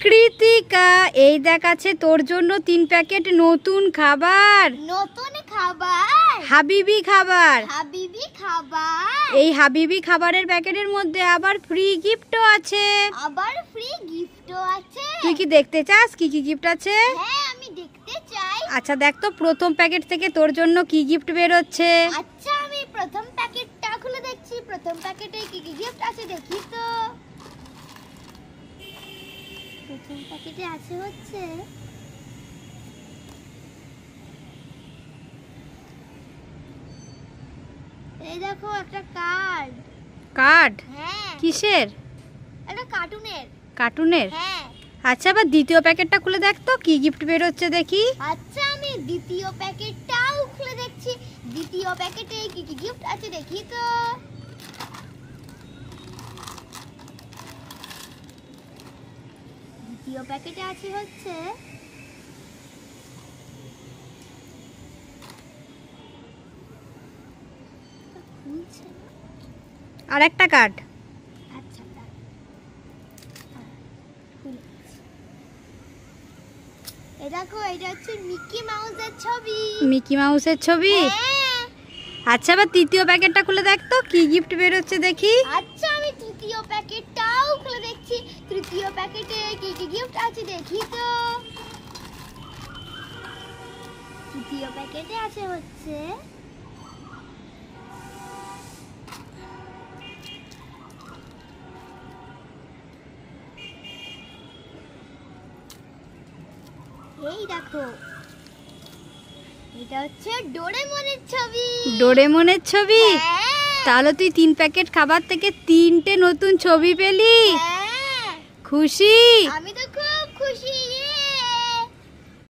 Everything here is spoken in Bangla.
কৃতিকা, এই দেখাচ্ছে তোর জন্য 3 প্যাকেট নতুন খাবার। নতুন খাবার? হাবিবি খাবার। হাবিবি খাবার? এই হাবিবি খাবারের প্যাকেটের মধ্যে আবার ফ্রি গিফটও আছে। আবার ফ্রি গিফটও আছে? তুই কি দেখতে চাস কি কি গিফট আছে? হ্যাঁ, আমি দেখতে চাই। আচ্ছা দেখ তো প্রথম প্যাকেট থেকে তোর জন্য কি গিফট বের হচ্ছে। আচ্ছা, আমি প্রথম প্যাকেটটা খুলে দেখছি। প্রথম প্যাকেটে কি কি গিফট আছে দেখি তো। প্রথম প্যাকেটে আছে হচ্ছে এই দেখো একটা কার্ড। কার্ড? হ্যাঁ। কিসের? একটা কার্টুনের। কার্টুনের? হ্যাঁ। আচ্ছা আবার দ্বিতীয় প্যাকেটটা খুলে দেখ তো কি গিফট বের হচ্ছে দেখি। আচ্ছা, আমি দ্বিতীয় প্যাকেটটাও খুলে দেখছি। দ্বিতীয় প্যাকেটে কি কি গিফট আছে দেখি তো। দ্বিতীয় প্যাকেটে আছে হচ্ছে আর একটা কার্ড। আচ্ছা, এই দেখো, এটা হচ্ছে মিকি মাউসের ছবি। মিকি মাউসের ছবি? হ্যাঁ। আচ্ছা আবার তৃতীয় প্যাকেটটা খুলে দেখ তো কি গিফট বের হচ্ছে দেখি। আচ্ছা, আমি তৃতীয় প্যাকেটটাও খুলে দেখছি। তৃতীয় প্যাকেটে কি কি গিফট আছে দেখি তো। তৃতীয় প্যাকেটে আছে হচ্ছে এই দেখো, এটা হচ্ছে ডোরেমনের ছবি। ডোরেমনের ছবি? হ্যাঁ। তাহলে তুই 3 প্যাকেট খাবার থেকে 3টে নতুন ছবি পেলি। হ্যাঁ। খুশি? আমি তো